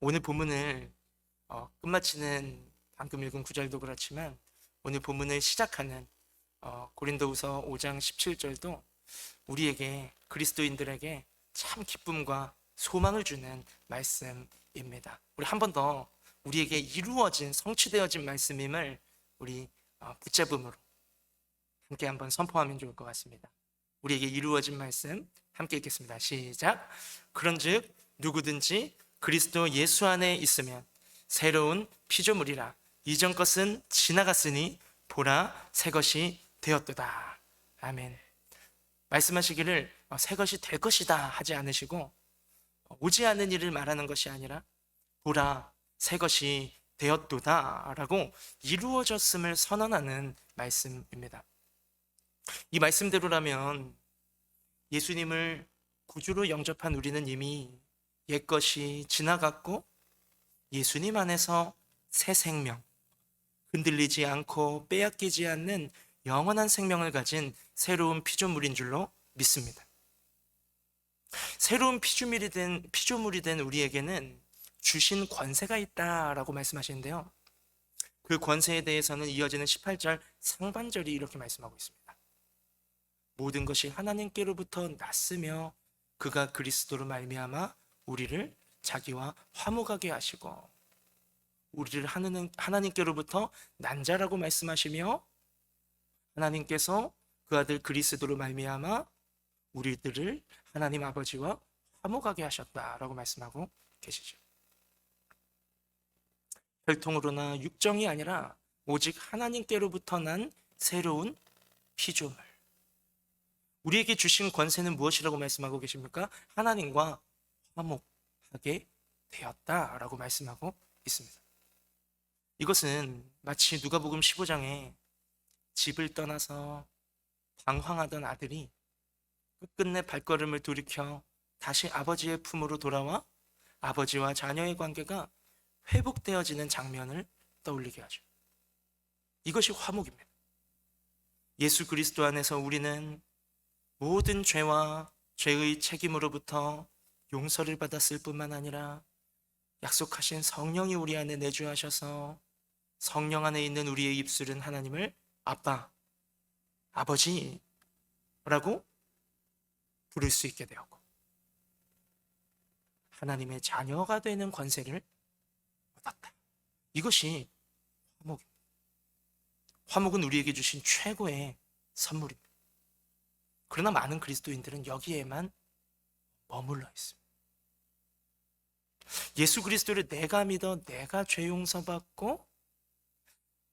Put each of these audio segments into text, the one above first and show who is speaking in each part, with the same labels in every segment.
Speaker 1: 오늘 본문을 끝마치는 방금 읽은 구절도 그렇지만 오늘 본문을 시작하는 고린도후서 5장 17절도 우리에게 그리스도인들에게 참 기쁨과 소망을 주는 말씀입니다. 우리 한 번 더 우리에게 이루어진 성취되어진 말씀임을 우리 붙잡음으로 함께 한번 선포하면 좋을 것 같습니다. 우리에게 이루어진 말씀 함께 읽겠습니다. 시작. 그런즉 누구든지 그리스도 예수 안에 있으면 새로운 피조물이라 이전 것은 지나갔으니 보라 새 것이 되었도다. 아멘. 말씀하시기를 새 것이 될 것이다 하지 않으시고 오지 않은 일을 말하는 것이 아니라 보라 새 것이 되었도다 라고 이루어졌음을 선언하는 말씀입니다. 이 말씀대로라면 예수님을 구주로 영접한 우리는 이미 옛것이 지나갔고 예수님 안에서 새 생명, 흔들리지 않고 빼앗기지 않는 영원한 생명을 가진 새로운 피조물인 줄로 믿습니다. 새로운 피조물이 된 우리에게는 주신 권세가 있다라고 말씀하시는데요. 그 권세에 대해서는 이어지는 18절 상반절이 이렇게 말씀하고 있습니다. 모든 것이 하나님께로부터 났으며 그가 그리스도로 말미암아 우리를 자기와 화목하게 하시고, 우리를 하나님께로부터 난 자라고 말씀하시며 하나님께서 그 아들 그리스도로 말미암아 우리들을 하나님 아버지와 화목하게 하셨다라고 말씀하고 계시죠. 혈통으로나 육정이 아니라 오직 하나님께로부터 난 새로운 피조물. 우리에게 주신 권세는 무엇이라고 말씀하고 계십니까? 하나님과 화목하게 되었다라고 말씀하고 있습니다. 이것은 마치 누가복음 15장에 집을 떠나서 방황하던 아들이 끝끝내 발걸음을 돌이켜 다시 아버지의 품으로 돌아와 아버지와 자녀의 관계가 회복되어지는 장면을 떠올리게 하죠. 이것이 화목입니다. 예수 그리스도 안에서 우리는 모든 죄와 죄의 책임으로부터 용서를 받았을 뿐만 아니라 약속하신 성령이 우리 안에 내주하셔서 성령 안에 있는 우리의 입술은 하나님을 아빠, 아버지라고 부를 수 있게 되었고 하나님의 자녀가 되는 권세를 얻었다. 이것이 화목입니다. 화목은 우리에게 주신 최고의 선물입니다. 그러나 많은 그리스도인들은 여기에만 머물러 있습니다. 예수 그리스도를 내가 믿어 내가 죄 용서받고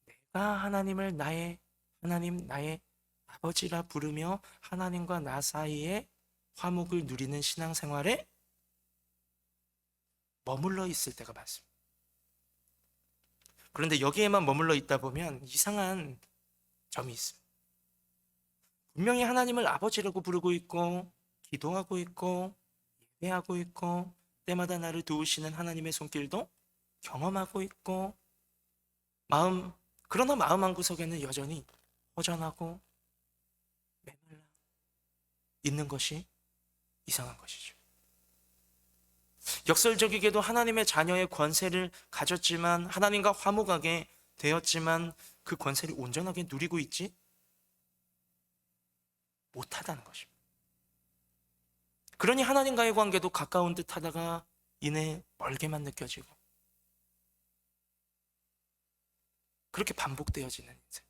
Speaker 1: 내가 하나님을 나의 하나님 나의 아버지라 부르며 하나님과 나 사이에 화목을 누리는 신앙생활에 머물러 있을 때가 많습니다. 그런데 여기에만 머물러 있다 보면 이상한 점이 있습니다. 분명히 하나님을 아버지라고 부르고 있고 기도하고 있고 예배하고 있고 때마다 나를 도우시는 하나님의 손길도 경험하고 있고 그러나 마음 한구석에는 여전히 허전하고 메말라 있는 것이 이상한 것이죠. 역설적이게도 하나님의 자녀의 권세를 가졌지만 하나님과 화목하게 되었지만 그 권세를 온전하게 누리고 있지 못하다는 것입니다. 그러니 하나님과의 관계도 가까운 듯 하다가 이내 멀게만 느껴지고 그렇게 반복되어지는 인생.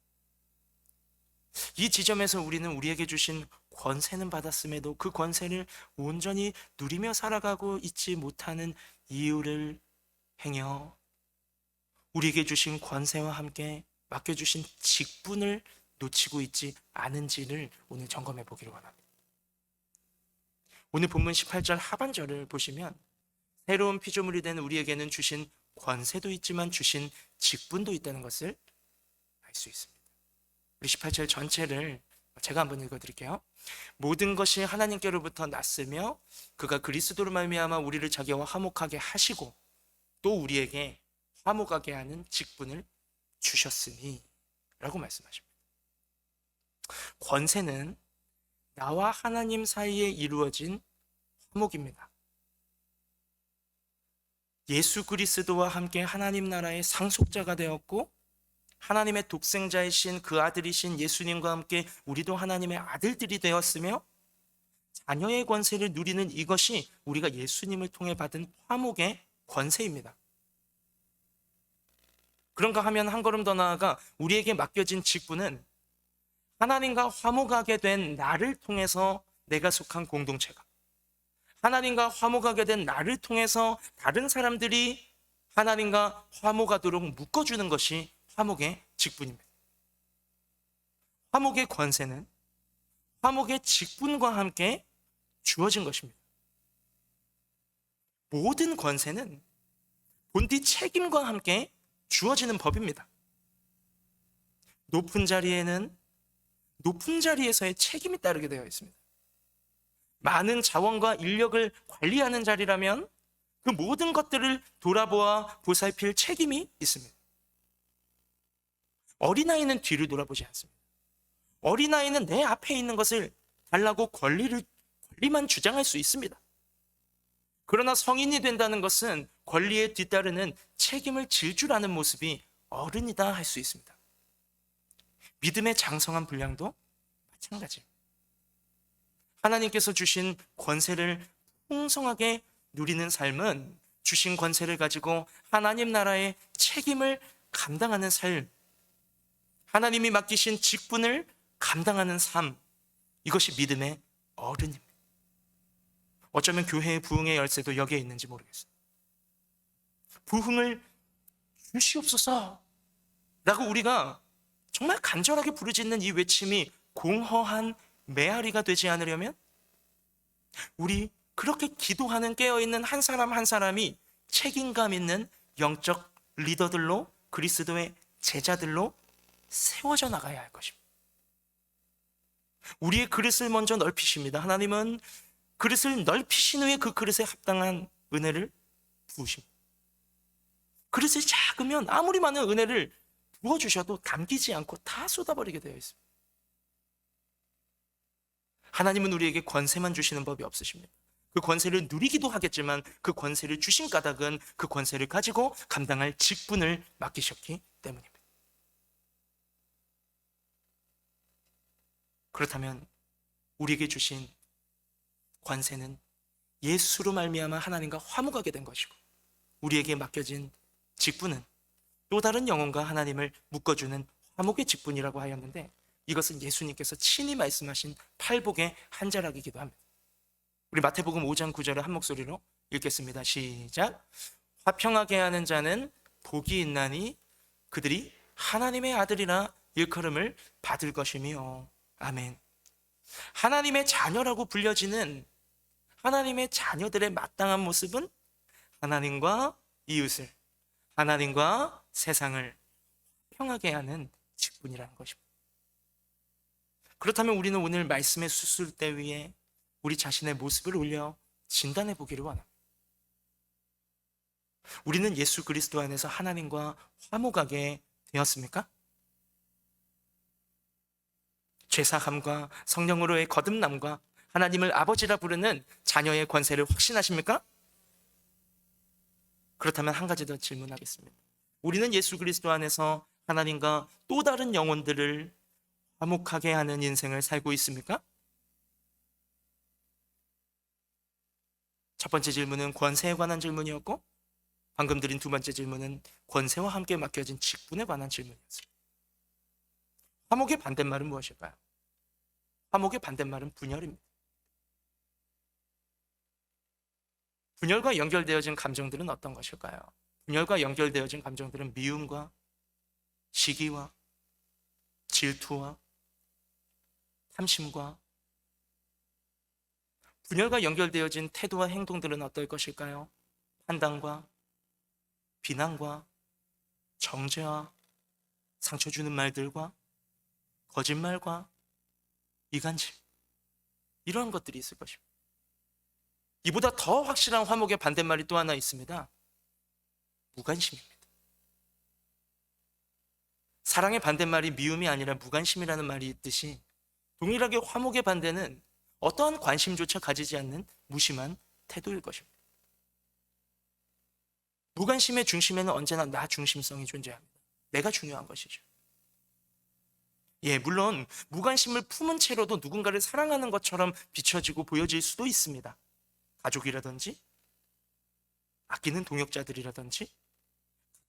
Speaker 1: 이 지점에서 우리는 우리에게 주신 권세는 받았음에도 그 권세를 온전히 누리며 살아가고 있지 못하는 이유를 행여 우리에게 주신 권세와 함께 맡겨주신 직분을 놓치고 있지 않은지를 오늘 점검해 보기를 원합니다. 오늘 본문 18절 하반절을 보시면 새로운 피조물이 된 우리에게는 주신 권세도 있지만 주신 직분도 있다는 것을 알 수 있습니다. 우리 18절 전체를 제가 한번 읽어드릴게요. 모든 것이 하나님께로부터 났으며 그가 그리스도로 말미암아 우리를 자기와 화목하게 하시고 또 우리에게 화목하게 하는 직분을 주셨으니 라고 말씀하십니다. 권세는 나와 하나님 사이에 이루어진 화목입니다. 예수 그리스도와 함께 하나님 나라의 상속자가 되었고 하나님의 독생자이신 그 아들이신 예수님과 함께 우리도 하나님의 아들들이 되었으며 자녀의 권세를 누리는 이것이 우리가 예수님을 통해 받은 화목의 권세입니다. 그런가 하면 한 걸음 더 나아가 우리에게 맡겨진 직분은 하나님과 화목하게 된 나를 통해서 내가 속한 공동체가, 하나님과 화목하게 된 나를 통해서 다른 사람들이 하나님과 화목하도록 묶어주는 것이 화목의 직분입니다. 화목의 권세는 화목의 직분과 함께 주어진 것입니다. 모든 권세는 본디 책임과 함께 주어지는 법입니다. 높은 자리에는 높은 자리에서의 책임이 따르게 되어 있습니다. 많은 자원과 인력을 관리하는 자리라면 그 모든 것들을 돌아보아 보살필 책임이 있습니다. 어린아이는 뒤를 돌아보지 않습니다. 어린아이는 내 앞에 있는 것을 달라고 권리만 주장할 수 있습니다. 그러나 성인이 된다는 것은 권리에 뒤따르는 책임을 질 줄 아는 모습이 어른이다 할 수 있습니다. 믿음의 장성한 분량도 마찬가지입니다. 하나님께서 주신 권세를 풍성하게 누리는 삶은 주신 권세를 가지고 하나님 나라의 책임을 감당하는 삶, 하나님이 맡기신 직분을 감당하는 삶, 이것이 믿음의 어른입니다. 어쩌면 교회의 부흥의 열쇠도 여기에 있는지 모르겠어요. 부흥을 주시옵소서 라고 우리가 정말 간절하게 부르짖는 이 외침이 공허한 메아리가 되지 않으려면 우리 그렇게 기도하는 깨어있는 한 사람 한 사람이 책임감 있는 영적 리더들로, 그리스도의 제자들로 세워져 나가야 할 것입니다. 우리의 그릇을 먼저 넓히십니다. 하나님은 그릇을 넓히신 후에 그 그릇에 합당한 은혜를 부으십니다. 그릇이 작으면 아무리 많은 은혜를 부어주셔도 담기지 않고 다 쏟아버리게 되어 있습니다. 하나님은 우리에게 권세만 주시는 법이 없으십니다. 그 권세를 누리기도 하겠지만 그 권세를 주신 까닭은 그 권세를 가지고 감당할 직분을 맡기셨기 때문입니다. 그렇다면 우리에게 주신 권세는 예수로 말미암아 하나님과 화목하게 된 것이고 우리에게 맡겨진 직분은 또 다른 영혼과 하나님을 묶어주는 화목의 직분이라고 하였는데 이것은 예수님께서 친히 말씀하신 팔복의 한 자락이기도 합니다. 우리 마태복음 5장 9절을 한 목소리로 읽겠습니다. 시작. 화평하게 하는 자는 복이 있나니 그들이 하나님의 아들이라 일컬음을 받을 것이며. 아멘. 하나님의 자녀라고 불려지는 하나님의 자녀들의 마땅한 모습은 하나님과 이웃을, 하나님과 세상을 평하게 하는 직분이라는 것입니다. 그렇다면 우리는 오늘 말씀의 수술대 위에 우리 자신의 모습을 올려 진단해 보기를 원합니다. 우리는 예수 그리스도 안에서 하나님과 화목하게 되었습니까? 죄사함과 성령으로의 거듭남과 하나님을 아버지라 부르는 자녀의 권세를 확신하십니까? 그렇다면 한 가지 더 질문하겠습니다. 우리는 예수 그리스도 안에서 하나님과 또 다른 영혼들을 화목하게 하는 인생을 살고 있습니까? 첫 번째 질문은 권세에 관한 질문이었고 방금 드린 두 번째 질문은 권세와 함께 맡겨진 직분에 관한 질문이었습니다. 화목의 반대말은 무엇일까요? 화목의 반대말은 분열입니다. 분열과 연결되어진 감정들은 어떤 것일까요? 분열과 연결되어진 감정들은 미움과 시기와 질투와 탐심과 분열과 연결되어진 태도와 행동들은 어떨 것일까요? 판단과 비난과 정죄와 상처 주는 말들과 거짓말과 이간질, 이런 것들이 있을 것입니다. 이보다 더 확실한 화목의 반대말이 또 하나 있습니다. 무관심입니다. 사랑의 반대말이 미움이 아니라 무관심이라는 말이 있듯이 동일하게 화목의 반대는 어떠한 관심조차 가지지 않는 무심한 태도일 것입니다. 무관심의 중심에는 언제나 나 중심성이 존재합니다. 내가 중요한 것이죠. 예, 물론 무관심을 품은 채로도 누군가를 사랑하는 것처럼 비춰지고 보여질 수도 있습니다. 가족이라든지 아끼는 동역자들이라든지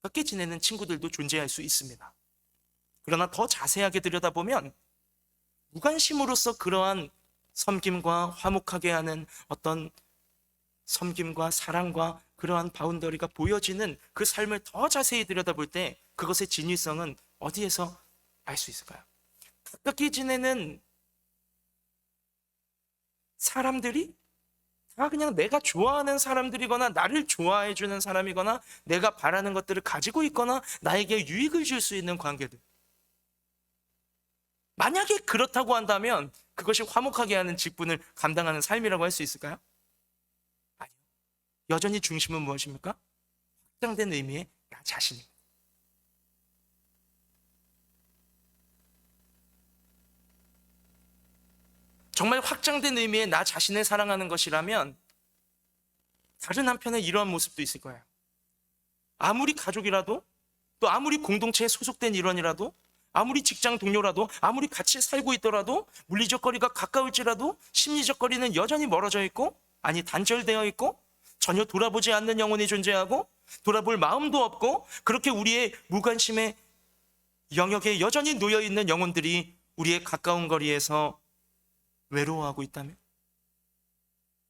Speaker 1: 가깝게 지내는 친구들도 존재할 수 있습니다. 그러나 더 자세하게 들여다보면 무관심으로서 그러한 섬김과 화목하게 하는 어떤 섬김과 사랑과 그러한 바운더리가 보여지는 그 삶을 더 자세히 들여다볼 때 그것의 진위성은 어디에서 알 수 있을까요? 가깝게 지내는 사람들이 다 그냥 내가 좋아하는 사람들이거나 나를 좋아해 주는 사람이거나 내가 바라는 것들을 가지고 있거나 나에게 유익을 줄 수 있는 관계들. 만약에 그렇다고 한다면 그것이 화목하게 하는 직분을 감당하는 삶이라고 할 수 있을까요? 아니요. 여전히 중심은 무엇입니까? 확장된 의미의 나 자신입니다. 정말 확장된 의미의 나 자신을 사랑하는 것이라면 다른 한편에 이러한 모습도 있을 거예요. 아무리 가족이라도, 또 아무리 공동체에 소속된 일원이라도, 아무리 직장 동료라도, 아무리 같이 살고 있더라도, 물리적 거리가 가까울지라도 심리적 거리는 여전히 멀어져 있고, 아니 단절되어 있고, 전혀 돌아보지 않는 영혼이 존재하고, 돌아볼 마음도 없고, 그렇게 우리의 무관심의 영역에 여전히 놓여있는 영혼들이 우리의 가까운 거리에서 외로워하고 있다면,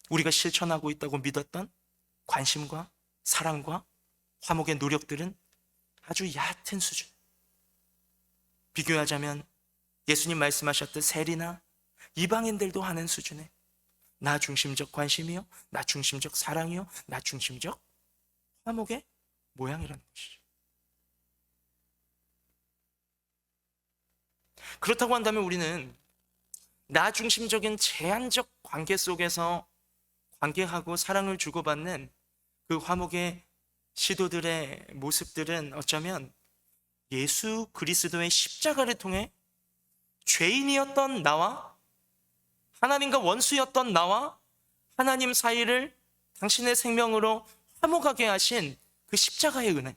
Speaker 1: 우리가 실천하고 있다고 믿었던 관심과 사랑과 화목의 노력들은 아주 얕은 수준. 비교하자면 예수님 말씀하셨듯 세리나 이방인들도 하는 수준의 나 중심적 관심이요, 나 중심적 사랑이요, 나 중심적 화목의 모양이라는 것이죠. 그렇다고 한다면 우리는 나 중심적인 제한적 관계 속에서 관계하고 사랑을 주고받는 그 화목의 시도들의 모습들은 어쩌면 예수 그리스도의 십자가를 통해 죄인이었던 나와 하나님과 원수였던 나와 하나님 사이를 당신의 생명으로 화목하게 하신 그 십자가의 은혜,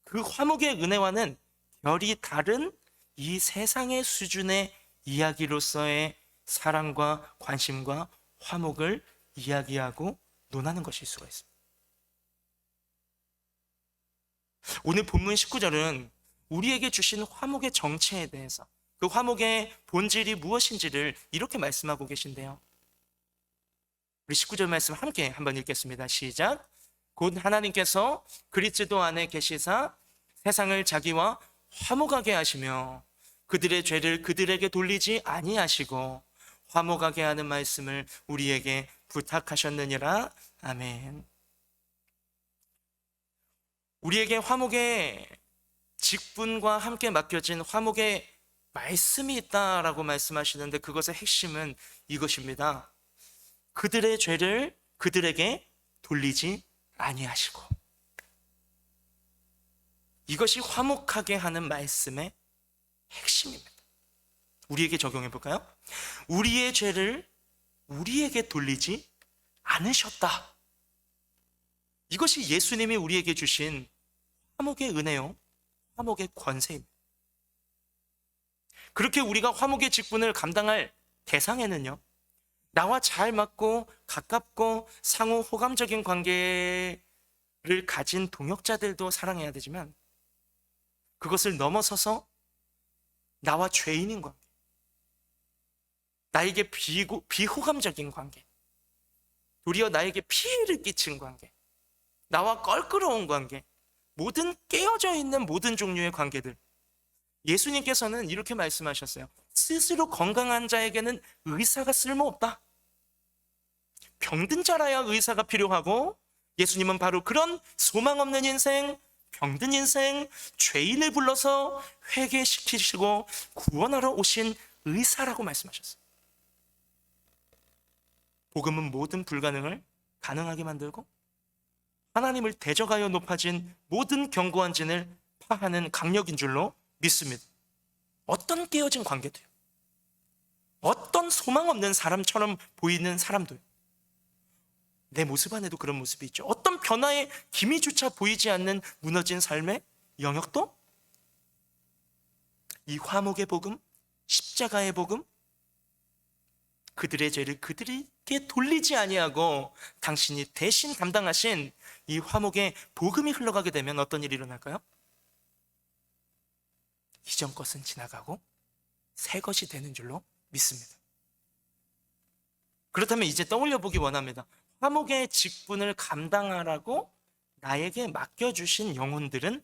Speaker 1: 그 화목의 은혜와는 결이 다른 이 세상의 수준의 이야기로서의 사랑과 관심과 화목을 이야기하고 논하는 것일 수가 있습니다. 오늘 본문 19절은 우리에게 주신 화목의 정체에 대해서, 그 화목의 본질이 무엇인지를 이렇게 말씀하고 계신데요. 우리 19절 말씀 함께 한번 읽겠습니다. 시작. 곧 하나님께서 그리스도 안에 계시사 세상을 자기와 화목하게 하시며 그들의 죄를 그들에게 돌리지 아니하시고 화목하게 하는 말씀을 우리에게 부탁하셨느니라. 아멘. 우리에게 화목의 직분과 함께 맡겨진 화목의 말씀이 있다라고 말씀하시는데 그것의 핵심은 이것입니다. 그들의 죄를 그들에게 돌리지 아니하시고. 이것이 화목하게 하는 말씀의 핵심입니다. 우리에게 적용해 볼까요? 우리의 죄를 우리에게 돌리지 않으셨다. 이것이 예수님이 우리에게 주신 화목의 은혜요, 화목의 권세입니다. 그렇게 우리가 화목의 직분을 감당할 대상에는요, 나와 잘 맞고 가깝고 상호 호감적인 관계를 가진 동역자들도 사랑해야 되지만 그것을 넘어서서 나와 죄인인 관계, 나에게 비호감적인 관계, 도리어 나에게 피해를 끼친 관계, 나와 껄끄러운 관계, 모든 깨어져 있는 모든 종류의 관계들, 예수님께서는 이렇게 말씀하셨어요. 스스로 건강한 자에게는 의사가 쓸모없다. 병든 자라야 의사가 필요하고, 예수님은 바로 그런 소망 없는 인생, 병든 인생, 죄인을 불러서 회개시키시고 구원하러 오신 의사라고 말씀하셨어요. 복음은 모든 불가능을 가능하게 만들고 하나님을 대적하여 높아진 모든 견고한 진을 파하는 강력인 줄로 믿습니다. 어떤 깨어진 관계도요, 어떤 소망 없는 사람처럼 보이는 사람도요, 내 모습 안에도 그런 모습이 있죠. 어떤 변화의 기미조차 보이지 않는 무너진 삶의 영역도 이 화목의 복음, 십자가의 복음, 그들의 죄를 그들에게 돌리지 아니하고 당신이 대신 감당하신 이 화목의 복음이 흘러가게 되면 어떤 일이 일어날까요? 이전 것은 지나가고 새 것이 되는 줄로 믿습니다. 그렇다면 이제 떠올려 보기 원합니다. 화목의 직분을 감당하라고 나에게 맡겨주신 영혼들은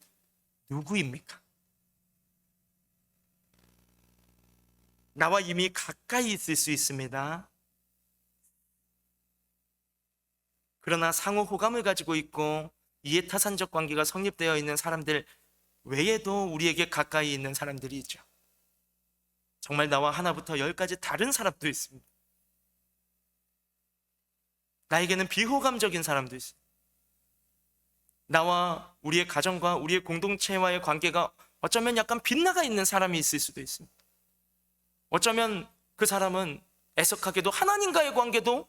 Speaker 1: 누구입니까? 나와 이미 가까이 있을 수 있습니다. 그러나 상호 호감을 가지고 있고 이해타산적 관계가 성립되어 있는 사람들 외에도 우리에게 가까이 있는 사람들이 있죠. 정말 나와 하나부터 열까지 다른 사람도 있습니다. 나에게는 비호감적인 사람도 있어요. 나와 우리의 가정과 우리의 공동체와의 관계가 어쩌면 약간 빗나가 있는 사람이 있을 수도 있습니다. 어쩌면 그 사람은 애석하게도 하나님과의 관계도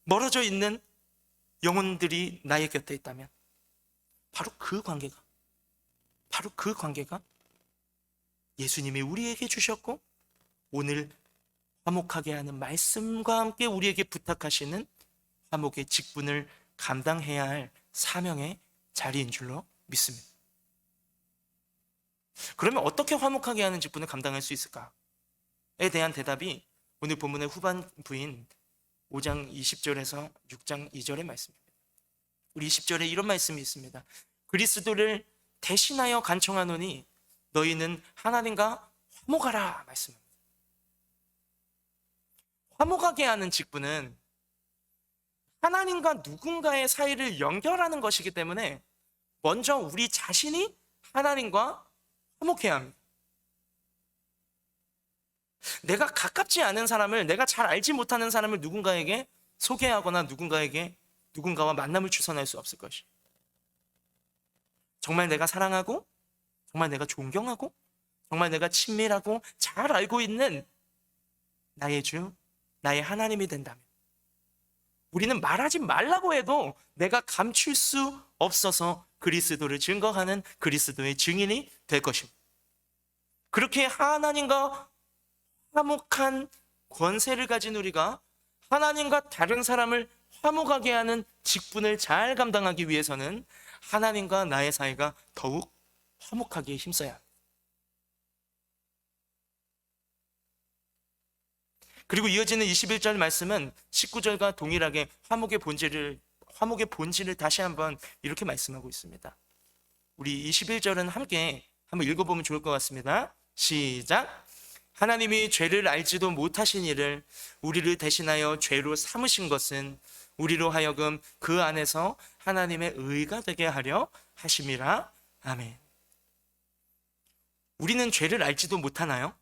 Speaker 1: 멀어져 있는 영혼들이 나의 곁에 있다면 바로 그 관계가 예수님이 우리에게 주셨고 오늘 화목하게 하는 말씀과 함께 우리에게 부탁하시는 화목의 직분을 감당해야 할 사명의 자리인 줄로 믿습니다. 그러면 어떻게 화목하게 하는 직분을 감당할 수 있을까에 대한 대답이 오늘 본문의 후반부인 5장 20절에서 6장 2절의 말씀입니다. 우리 20절에 이런 말씀이 있습니다. 그리스도를 대신하여 간청하노니 너희는 하나님과 화목하라 말씀입니다. 화목하게 하는 직분은 하나님과 누군가의 사이를 연결하는 것이기 때문에 먼저 우리 자신이 하나님과 화목해야 합니다. 내가 가깝지 않은 사람을, 내가 잘 알지 못하는 사람을 누군가에게 소개하거나 누군가와 만남을 주선할 수 없을 것이. 정말 내가 사랑하고 정말 내가 존경하고 정말 내가 친밀하고 잘 알고 있는 나의 주, 나의 하나님이 된다면 우리는 말하지 말라고 해도 내가 감출 수 없어서 그리스도를 증거하는 그리스도의 증인이 될 것입니다. 그렇게 하나님과 화목한 권세를 가진 우리가 하나님과 다른 사람을 화목하게 하는 직분을 잘 감당하기 위해서는 하나님과 나의 사이가 더욱 화목하게 힘써야 합니다. 그리고 이어지는 21절 말씀은 19절과 동일하게 화목의 본질을 다시 한번 이렇게 말씀하고 있습니다. 우리 21절은 함께 한번 읽어보면 좋을 것 같습니다. 시작! 하나님이 죄를 알지도 못하신 이를 우리를 대신하여 죄로 삼으신 것은 우리로 하여금 그 안에서 하나님의 의가 되게 하려 하심이라. 아멘. 우리는 죄를 알지도 못하나요?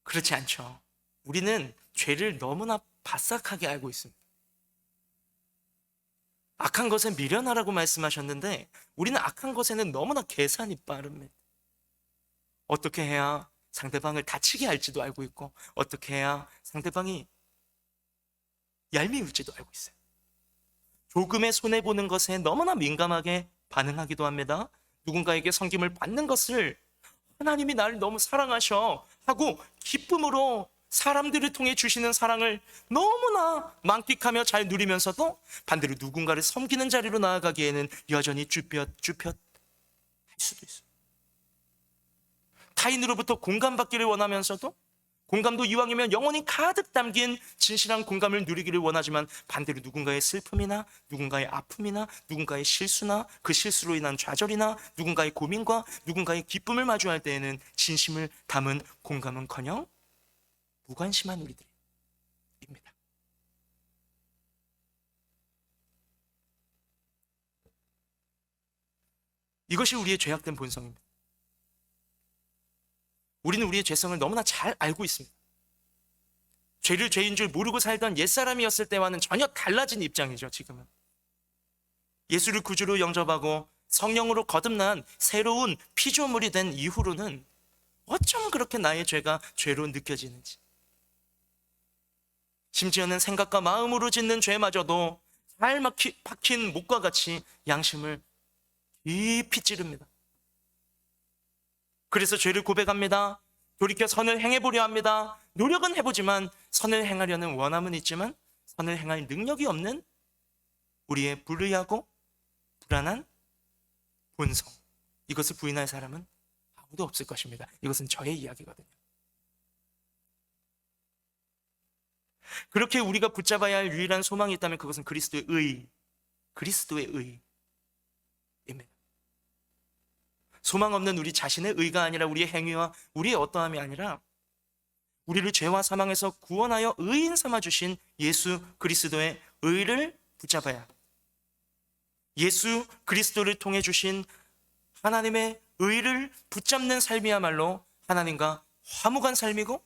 Speaker 1: 그렇지 않죠. 우리는 죄를 너무나 바싹하게 알고 있습니다. 악한 것에 미련하라고 말씀하셨는데 우리는 악한 것에는 너무나 계산이 빠릅니다. 어떻게 해야 상대방을 다치게 할지도 알고 있고 어떻게 해야 상대방이 얄미울지도 알고 있어요. 조금의 손해보는 것에 너무나 민감하게 반응하기도 합니다. 누군가에게 섬김을 받는 것을 하나님이 나를 너무 사랑하셔 하고 기쁨으로 사람들을 통해 주시는 사랑을 너무나 만끽하며 잘 누리면서도 반대로 누군가를 섬기는 자리로 나아가기에는 여전히 쭈뼛쭈뼛 할 수도 있어요. 타인으로부터 공감받기를 원하면서도 공감도 이왕이면 영혼이 가득 담긴 진실한 공감을 누리기를 원하지만 반대로 누군가의 슬픔이나 누군가의 아픔이나 누군가의 실수나 그 실수로 인한 좌절이나 누군가의 고민과 누군가의 기쁨을 마주할 때에는 진심을 담은 공감은커녕 무관심한 우리들입니다. 이것이 우리의 죄악된 본성입니다. 우리는 우리의 죄성을 너무나 잘 알고 있습니다. 죄를 죄인 줄 모르고 살던 옛사람이었을 때와는 전혀 달라진 입장이죠. 지금은 예수를 구주로 영접하고 성령으로 거듭난 새로운 피조물이 된 이후로는 어쩜 그렇게 나의 죄가 죄로 느껴지는지, 심지어는 생각과 마음으로 짓는 죄마저도 잘 박힌 목과 같이 양심을 깊이 찌릅니다. 그래서 죄를 고백합니다. 돌이켜 선을 행해보려 합니다. 노력은 해보지만 선을 행하려는 원함은 있지만 선을 행할 능력이 없는 우리의 불의하고 불안한 본성, 이것을 부인할 사람은 아무도 없을 것입니다. 이것은 저의 이야기거든요. 그렇게 우리가 붙잡아야 할 유일한 소망이 있다면 그것은 그리스도의 의, 그리스도의 의입니다. 소망 없는 우리 자신의 의가 아니라 우리의 행위와 우리의 어떠함이 아니라 우리를 죄와 사망에서 구원하여 의인 삼아 주신 예수 그리스도의 의를 붙잡아야, 예수 그리스도를 통해 주신 하나님의 의를 붙잡는 삶이야말로 하나님과 화목한 삶이고,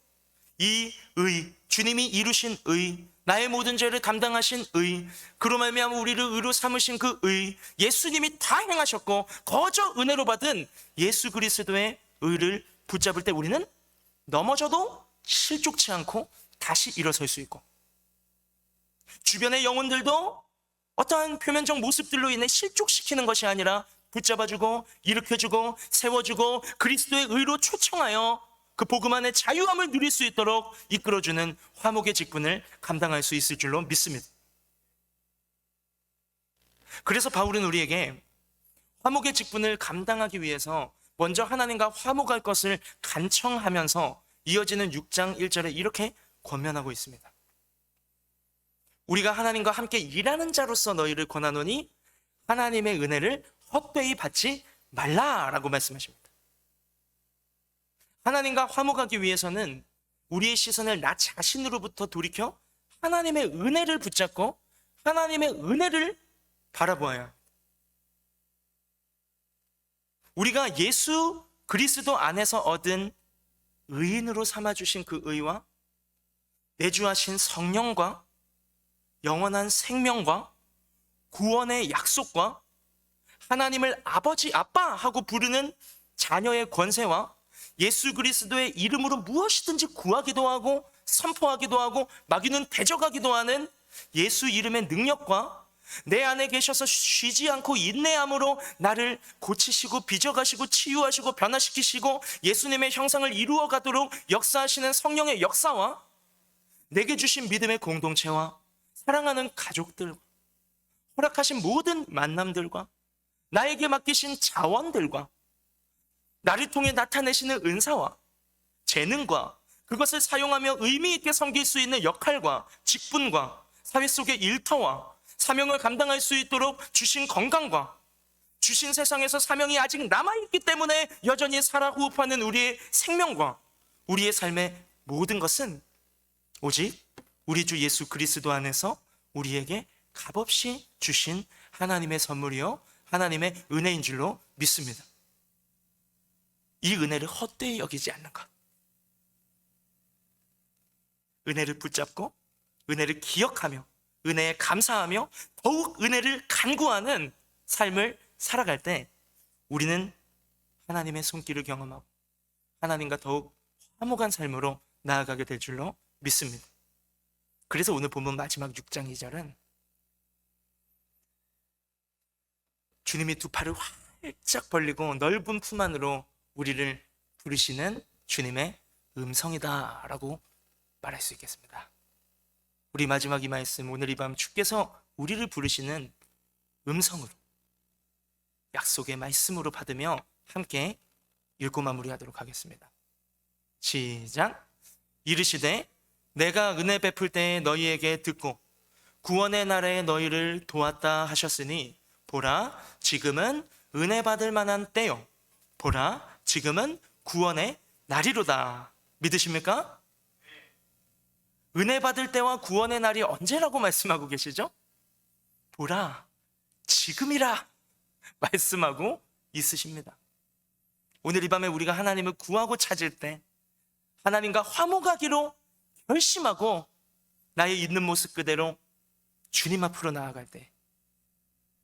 Speaker 1: 이 의, 주님이 이루신 의, 나의 모든 죄를 감당하신 의, 그로 말미암아 우리를 의로 삼으신 그 의, 예수님이 다 행하셨고 거저 은혜로 받은 예수 그리스도의 의를 붙잡을 때 우리는 넘어져도 실족치 않고 다시 일어설 수 있고, 주변의 영혼들도 어떠한 표면적 모습들로 인해 실족시키는 것이 아니라 붙잡아주고 일으켜주고 세워주고 그리스도의 의로 초청하여 그 복음 안에 자유함을 누릴 수 있도록 이끌어주는 화목의 직분을 감당할 수 있을 줄로 믿습니다. 그래서 바울은 우리에게 화목의 직분을 감당하기 위해서 먼저 하나님과 화목할 것을 간청하면서 이어지는 6장 1절에 이렇게 권면하고 있습니다. 우리가 하나님과 함께 일하는 자로서 너희를 권하노니 하나님의 은혜를 헛되이 받지 말라라고 말씀하십니다. 하나님과 화목하기 위해서는 우리의 시선을 나 자신으로부터 돌이켜 하나님의 은혜를 붙잡고 하나님의 은혜를 바라보아야 합니다. 우리가 예수 그리스도 안에서 얻은 의인으로 삼아주신 그 의와 내주하신 성령과 영원한 생명과 구원의 약속과 하나님을 아버지, 아빠 하고 부르는 자녀의 권세와 예수 그리스도의 이름으로 무엇이든지 구하기도 하고 선포하기도 하고 마귀는 대적하기도 하는 예수 이름의 능력과 내 안에 계셔서 쉬지 않고 인내함으로 나를 고치시고 빚어가시고 치유하시고 변화시키시고 예수님의 형상을 이루어가도록 역사하시는 성령의 역사와 내게 주신 믿음의 공동체와 사랑하는 가족들, 허락하신 모든 만남들과 나에게 맡기신 자원들과 나를 통해 나타내시는 은사와 재능과 그것을 사용하며 의미 있게 섬길 수 있는 역할과 직분과 사회 속의 일터와 사명을 감당할 수 있도록 주신 건강과 주신 세상에서 사명이 아직 남아있기 때문에 여전히 살아 호흡하는 우리의 생명과 우리의 삶의 모든 것은 오직 우리 주 예수 그리스도 안에서 우리에게 값없이 주신 하나님의 선물이요 하나님의 은혜인 줄로 믿습니다. 이 은혜를 헛되이 여기지 않는 것, 은혜를 붙잡고 은혜를 기억하며 은혜에 감사하며 더욱 은혜를 간구하는 삶을 살아갈 때 우리는 하나님의 손길을 경험하고 하나님과 더욱 화목한 삶으로 나아가게 될 줄로 믿습니다. 그래서 오늘 본문 마지막 6장 2절은 주님이 두 팔을 활짝 벌리고 넓은 품 안으로 우리를 부르시는 주님의 음성이다 라고 말할 수 있겠습니다. 우리 마지막 이 말씀, 오늘 이 밤 주께서 우리를 부르시는 음성으로 약속의 말씀으로 받으며 함께 읽고 마무리하도록 하겠습니다. 시작. 이르시되 내가 은혜 베풀 때에 너희에게 듣고 구원의 날에 너희를 도왔다 하셨으니 보라 지금은 은혜 받을 만한 때요 보라 지금은 구원의 날이로다. 믿으십니까? 은혜 받을 때와 구원의 날이 언제라고 말씀하고 계시죠? 보라 지금이라 말씀하고 있으십니다. 오늘 이 밤에 우리가 하나님을 구하고 찾을 때 하나님과 화목하기로 결심하고 나의 있는 모습 그대로 주님 앞으로 나아갈 때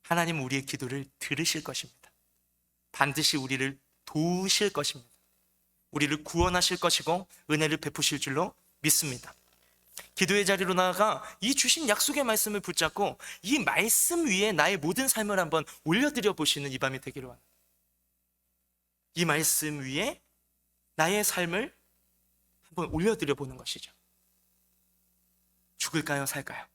Speaker 1: 하나님 우리의 기도를 들으실 것입니다. 반드시 우리를 도우실 것입니다. 우리를 구원하실 것이고 은혜를 베푸실 줄로 믿습니다. 기도의 자리로 나아가 이 주신 약속의 말씀을 붙잡고 이 말씀 위에 나의 모든 삶을 한번 올려드려 보시는 이 밤이 되기를 원합니다. 이 말씀 위에 나의 삶을 한번 올려드려 보는 것이죠. 죽을까요, 살까요?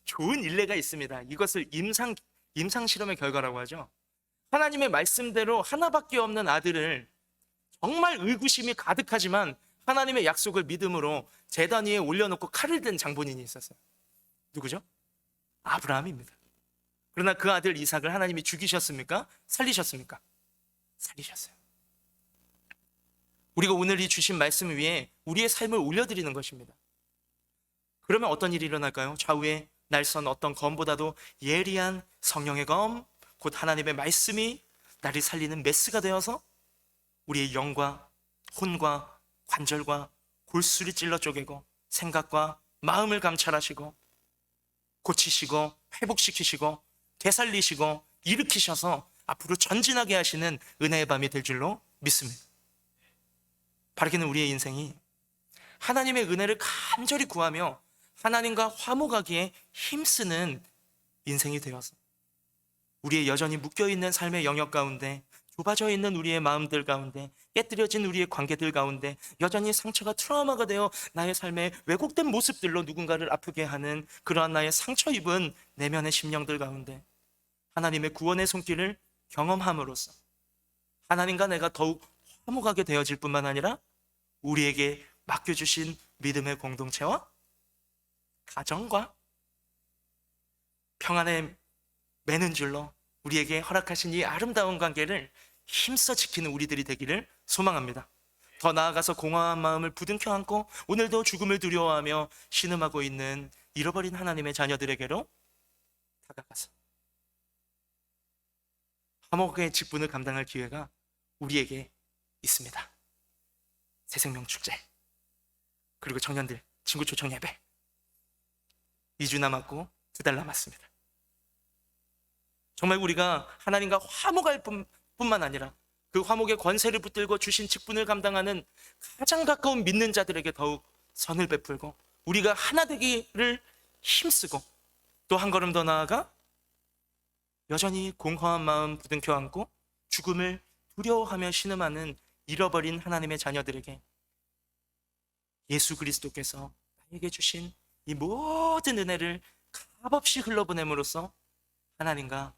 Speaker 1: 좋은 일례가 있습니다. 이것을 임상 실험의 결과라고 하죠. 하나님의 말씀대로 하나밖에 없는 아들을 정말 의구심이 가득하지만 하나님의 약속을 믿음으로 제단 위에 올려놓고 칼을 든 장본인이 있었어요. 누구죠? 아브라함입니다. 그러나 그 아들 이삭을 하나님이 죽이셨습니까? 살리셨습니까? 살리셨어요. 우리가 오늘 이 주신 말씀 위에 우리의 삶을 올려드리는 것입니다. 그러면 어떤 일이 일어날까요? 좌우에 날선 어떤 검보다도 예리한 성령의 검, 곧 하나님의 말씀이 나를 살리는 메스가 되어서 우리의 영과 혼과 관절과 골수를 찔러 쪼개고 생각과 마음을 감찰하시고 고치시고 회복시키시고 되살리시고 일으키셔서 앞으로 전진하게 하시는 은혜의 밤이 될 줄로 믿습니다. 바르게는 우리의 인생이 하나님의 은혜를 간절히 구하며 하나님과 화목하기에 힘쓰는 인생이 되어서 우리의 여전히 묶여있는 삶의 영역 가운데, 좁아져 있는 우리의 마음들 가운데, 깨뜨려진 우리의 관계들 가운데 여전히 상처가 트라우마가 되어 나의 삶의 왜곡된 모습들로 누군가를 아프게 하는 그러한 나의 상처 입은 내면의 심령들 가운데 하나님의 구원의 손길을 경험함으로써 하나님과 내가 더욱 화목하게 되어질 뿐만 아니라 우리에게 맡겨주신 믿음의 공동체와 가정과 평안에 매는 줄로 우리에게 허락하신 이 아름다운 관계를 힘써 지키는 우리들이 되기를 소망합니다. 더 나아가서 공허한 마음을 부둥켜 안고 오늘도 죽음을 두려워하며 신음하고 있는 잃어버린 하나님의 자녀들에게로 다가가서 화목의 직분을 감당할 기회가 우리에게 있습니다. 새생명 축제, 그리고 청년들 친구 초청 예배 2주 남았고 2달 남았습니다. 정말 우리가 하나님과 화목할 뿐만 아니라 그 화목의 권세를 붙들고 주신 직분을 감당하는 가장 가까운 믿는 자들에게 더욱 선을 베풀고 우리가 하나 되기를 힘쓰고 또 한 걸음 더 나아가 여전히 공허한 마음 부둥켜 안고 죽음을 두려워하며 신음하는 잃어버린 하나님의 자녀들에게 예수 그리스도께서 나에게 주신 이 모든 은혜를 값없이 흘러보냄으로써 하나님과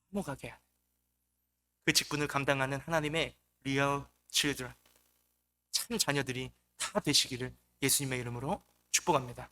Speaker 1: 화목하게 하는 그 직분을 감당하는 하나님의 리얼 children, 참 자녀들이 다 되시기를 예수님의 이름으로 축복합니다.